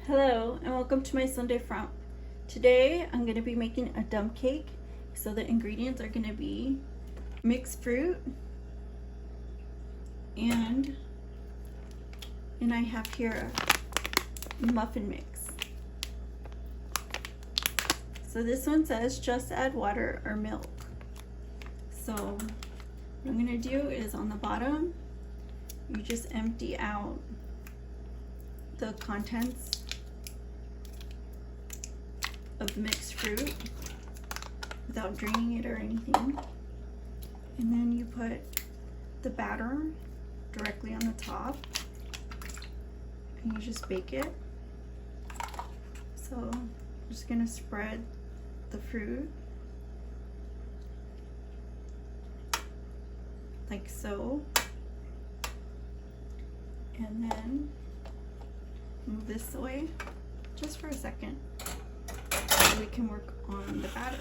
Hello and welcome to my Sunday front. Today I'm going to be making a dump cake. So the ingredients are going to be mixed fruit and I have here a muffin mix. So this one says just add water or milk. So what I'm going to do is on the bottom you just empty out the contents of mixed fruit without draining it or anything, and then you put the batter directly on the top and you just bake it. So I'm just gonna spread the fruit like so, and then move this away just for a second so we can work on the batter.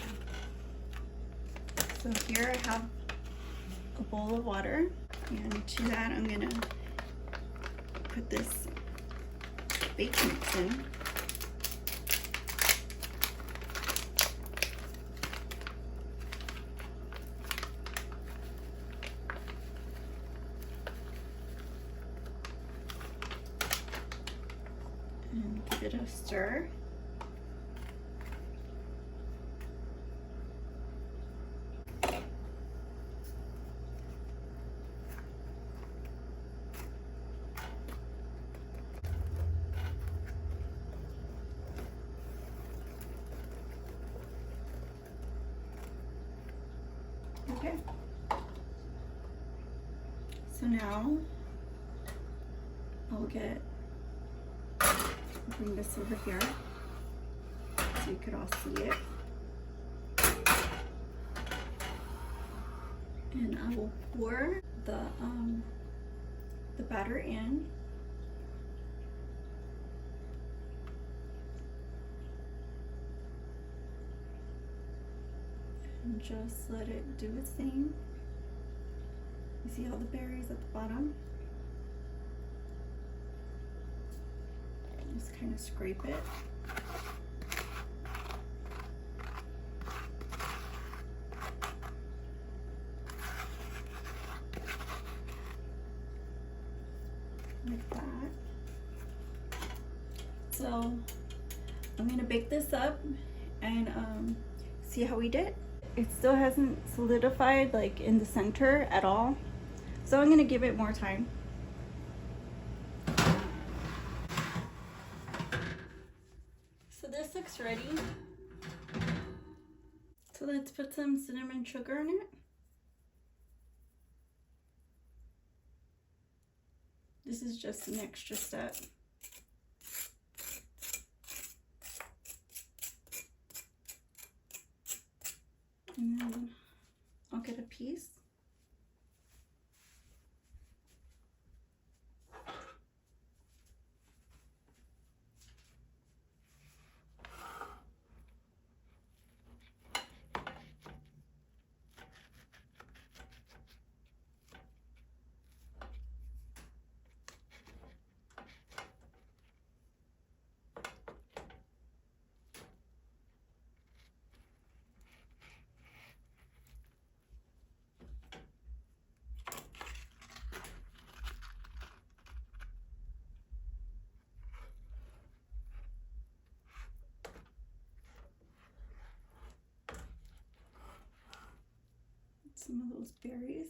So here I have a bowl of water, and to that I'm gonna put this bake mix in. And give it a stir. Okay. So now I'll bring this over here so you could all see it. And I will pour the batter in. And just let it do its thing. You see all the berries at the bottom? Just kind of scrape it. Like that. So I'm gonna bake this up and see how we did. It still hasn't solidified like in the center at all, so I'm gonna give it more time. So this looks ready. So let's put some cinnamon sugar in it. This is just an extra step. And then I'll get a piece. Some of those berries.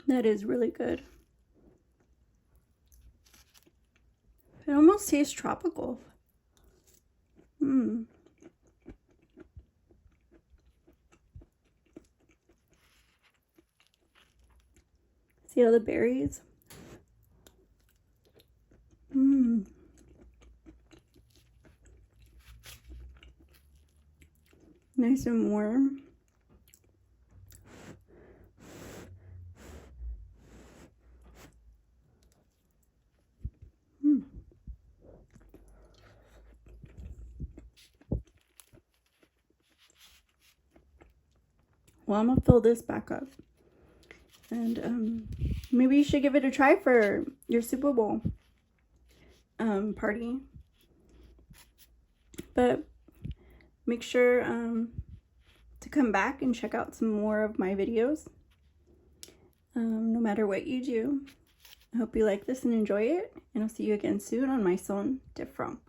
That is really good. It almost tastes tropical. See all the berries? Nice and warm. Well, I'm gonna fill this back up. And maybe you should give it a try for your Super Bowl party. But make sure to come back and check out some more of my videos. No matter what you do. I hope you like this and enjoy it. And I'll see you again soon on my son de Frump.